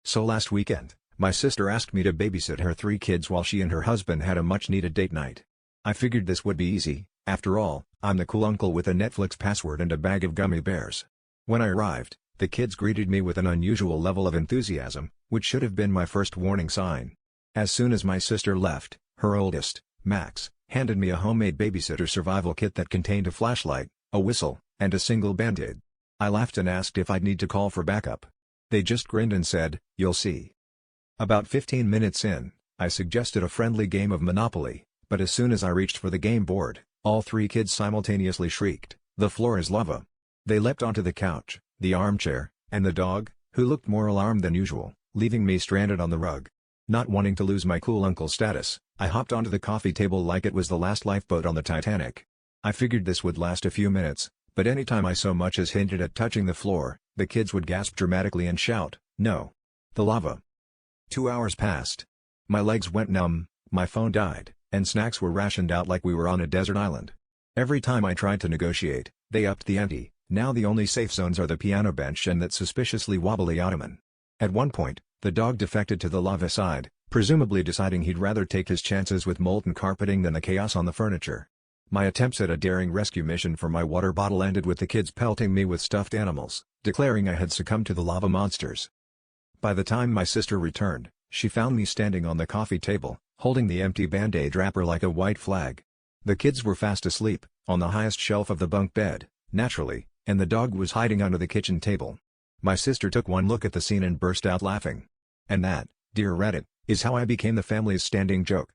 So last weekend, my sister asked me to babysit her 3 kids while she and her husband had a much-needed date night. I figured this would be easy, after all, I'm the cool uncle with a Netflix password and a bag of gummy bears. When I arrived, the kids greeted me with an unusual level of enthusiasm, which should have been my first warning sign. As soon as my sister left, her oldest, Max, handed me a homemade babysitter survival kit that contained a flashlight, a whistle, and a single band-aid. I laughed and asked if I'd need to call for backup. They just grinned and said, "You'll see." About 15 minutes in, I suggested a friendly game of Monopoly, but as soon as I reached for the game board, all 3 kids simultaneously shrieked, "The floor is lava!" They leapt onto the couch, the armchair, and the dog, who looked more alarmed than usual, leaving me stranded on the rug. Not wanting to lose my cool uncle status, I hopped onto the coffee table like it was the last lifeboat on the Titanic. I figured this would last a few minutes, but anytime I so much as hinted at touching the floor, the kids would gasp dramatically and shout, "No! The lava!" 2 hours passed. My legs went numb, my phone died, and snacks were rationed out like we were on a desert island. Every time I tried to negotiate, they upped the ante. Now the only safe zones are the piano bench and that suspiciously wobbly ottoman. At one point, the dog defected to the lava side, presumably deciding he'd rather take his chances with molten carpeting than the chaos on the furniture. My attempts at a daring rescue mission for my water bottle ended with the kids pelting me with stuffed animals, declaring I had succumbed to the lava monsters. By the time my sister returned, she found me standing on the coffee table, holding the empty band-aid wrapper like a white flag. The kids were fast asleep, on the highest shelf of the bunk bed, naturally, and the dog was hiding under the kitchen table. My sister took one look at the scene and burst out laughing. And that, dear Reddit, is how I became the family's standing joke.